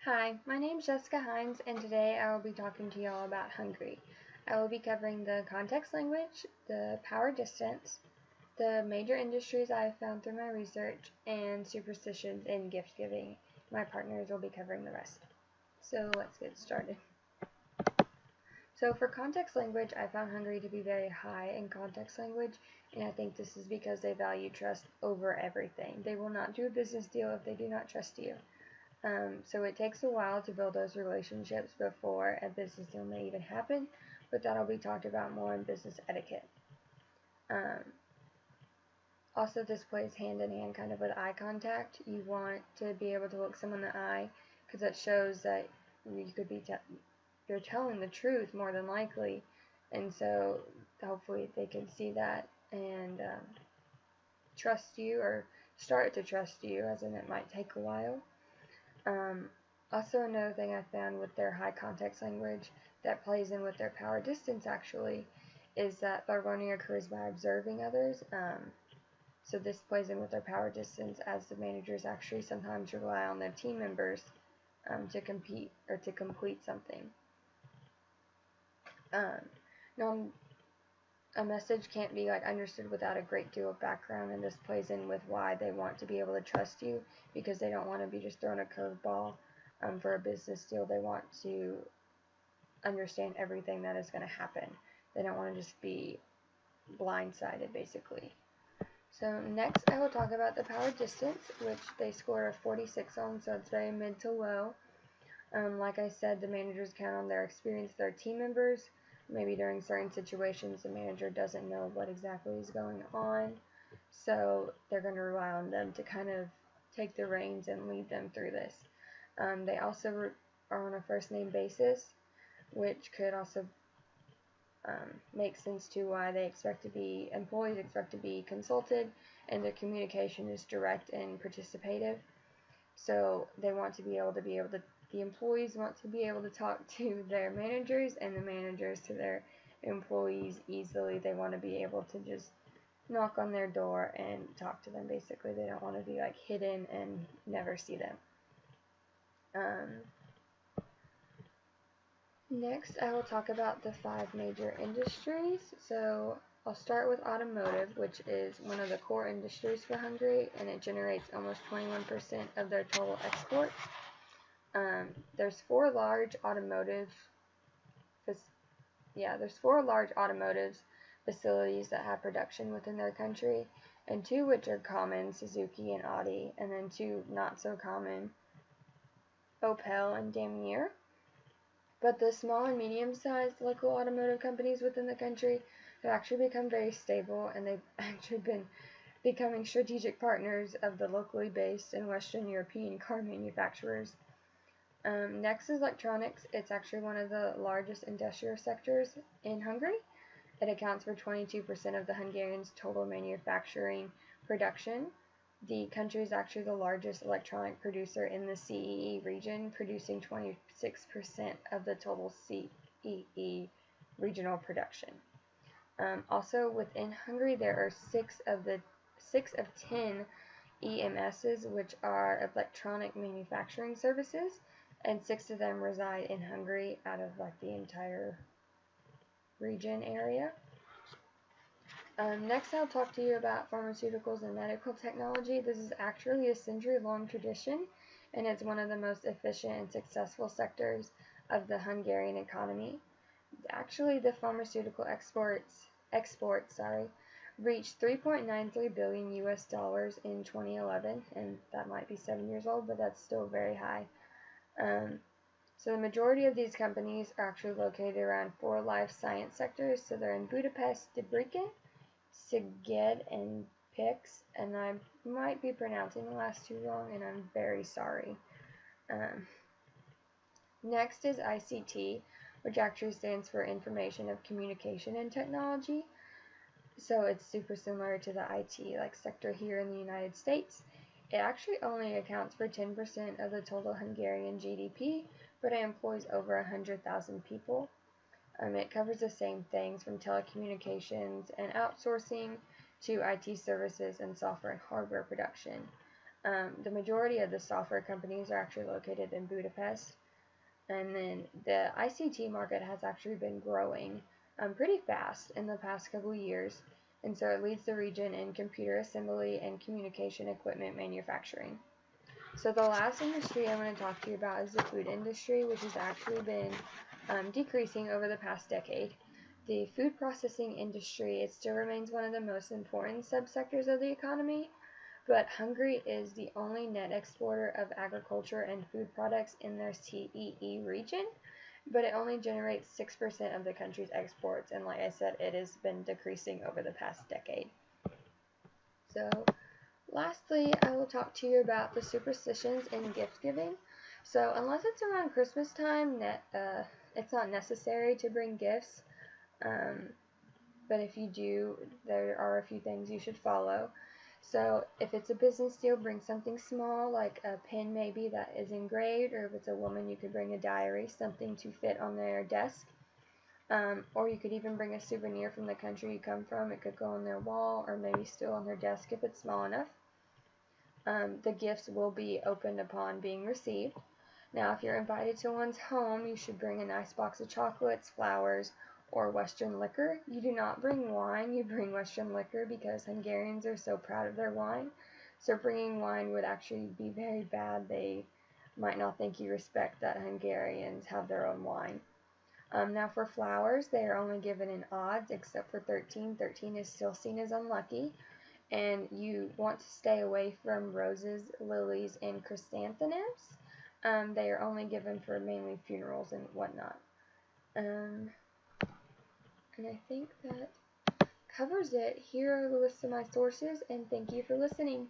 Hi, my name is Jessica Hines, and today I will be talking to y'all about Hungary. I will be covering the context language, the power distance, the major industries I have found through my research, and superstitions in gift giving. My partners will be covering the rest. So let's get started. So for context language, I found Hungary to be very high in context language, and I think this is because they value trust over everything. They will not do a business deal if they do not trust you. So it takes a while to build those relationships before a business deal may even happen, but that'll be talked about more in business etiquette. Um, Also, this plays hand in hand kind of with eye contact. You want to be able to look someone in the eye because that shows that you could be you're telling the truth more than likely, and so hopefully they can see that and trust you or start to trust you, as in it might take a while. Um, Also, another thing I found with their high context language that plays in with their power distance actually is that their learning occurs by observing others. So this plays in with their power distance as the managers actually sometimes rely on their team members to compete or to complete something. Now, a message can't be understood without a great deal of background, and this plays in with why they want to be able to trust you, because they don't want to be just throwing a curveball for a business deal. They want to understand everything that is going to happen. They don't want to just be blindsided, basically. So next I will talk about the power distance, which they score a 46 on, so it's very mid to low. Like I said, the managers count on their experience, their team members. Maybe during certain situations the manager doesn't know what exactly is going on, so they're going to rely on them to kind of take the reins and lead them through this. They also are on a first name basis, which could also make sense to why employees expect to be consulted, and their communication is direct and participative. So they want to be able to the employees want to be able to talk to their managers, and the managers to their employees easily. They want to be able to just knock on their door and talk to them, basically. They don't want to be hidden and never see them. Next, I will talk about the 5 major industries. So I'll start with automotive, which is one of the core industries for Hungary, and it generates almost 21% of their total exports. There's 4 large automotive facilities that have production within their country, and 2 which are common, Suzuki and Audi, and then 2 not so common, Opel and Daimler. But the small and medium-sized local automotive companies within the country have actually become very stable, and they've actually been becoming strategic partners of the locally based and Western European car manufacturers. Next is electronics. It's actually one of the largest industrial sectors in Hungary. It accounts for 22% of the Hungarians' total manufacturing production. The country is actually the largest electronic producer in the CEE region, producing 26% of the total CEE regional production. Also within Hungary, there are 6 of 10 EMSs, which are electronic manufacturing services, and 6 of them reside in Hungary out of the entire region area. Next, I'll talk to you about pharmaceuticals and medical technology. This is actually a century-long tradition, and it's one of the most efficient and successful sectors of the Hungarian economy. Actually, the pharmaceutical exports reached 3.93 billion US dollars in 2011, and that might be 7 years old, but that's still very high. So the majority of these companies are actually located around 4 life science sectors. So they're in Budapest, Debrecen, Szeged, and Pix, and I might be pronouncing the last 2 wrong, and I'm very sorry. Next is ICT, which actually stands for Information of Communication and Technology. So it's super similar to the IT sector here in the United States. It actually only accounts for 10% of the total Hungarian GDP, but it employs over 100,000 people. It covers the same things from telecommunications and outsourcing to IT services and software and hardware production. The majority of the software companies are actually located in Budapest. And then the ICT market has actually been growing pretty fast in the past couple of years. And so it leads the region in computer assembly and communication equipment manufacturing. So the last industry I'm going to talk to you about is the food industry, which has actually been decreasing over the past decade. The food processing industry, it still remains one of the most important subsectors of the economy, but Hungary is the only net exporter of agriculture and food products in their CEE region, but it only generates 6% of the country's exports, and like I said, it has been decreasing over the past decade. So, lastly, I will talk to you about the superstitions in gift giving. So, unless it's around Christmas time, it's not necessary to bring gifts, but if you do, there are a few things you should follow. So if it's a business deal, bring something small, like a pen maybe that is engraved, or if it's a woman, you could bring a diary, something to fit on their desk. Or you could even bring a souvenir from the country you come from. It could go on their wall, or maybe still on their desk if it's small enough. The gifts will be opened upon being received. Now, if you're invited to one's home, you should bring a nice box of chocolates, flowers, or Western liquor. You do not bring wine, you bring Western liquor because Hungarians are so proud of their wine. So bringing wine would actually be very bad. They might not think you respect that Hungarians have their own wine. Now for flowers, they are only given in odds except for 13. 13 is still seen as unlucky. And you want to stay away from roses, lilies, and chrysanthemums. They are only given for mainly funerals and whatnot. And I think that covers it. Here are the list of my sources, and thank you for listening.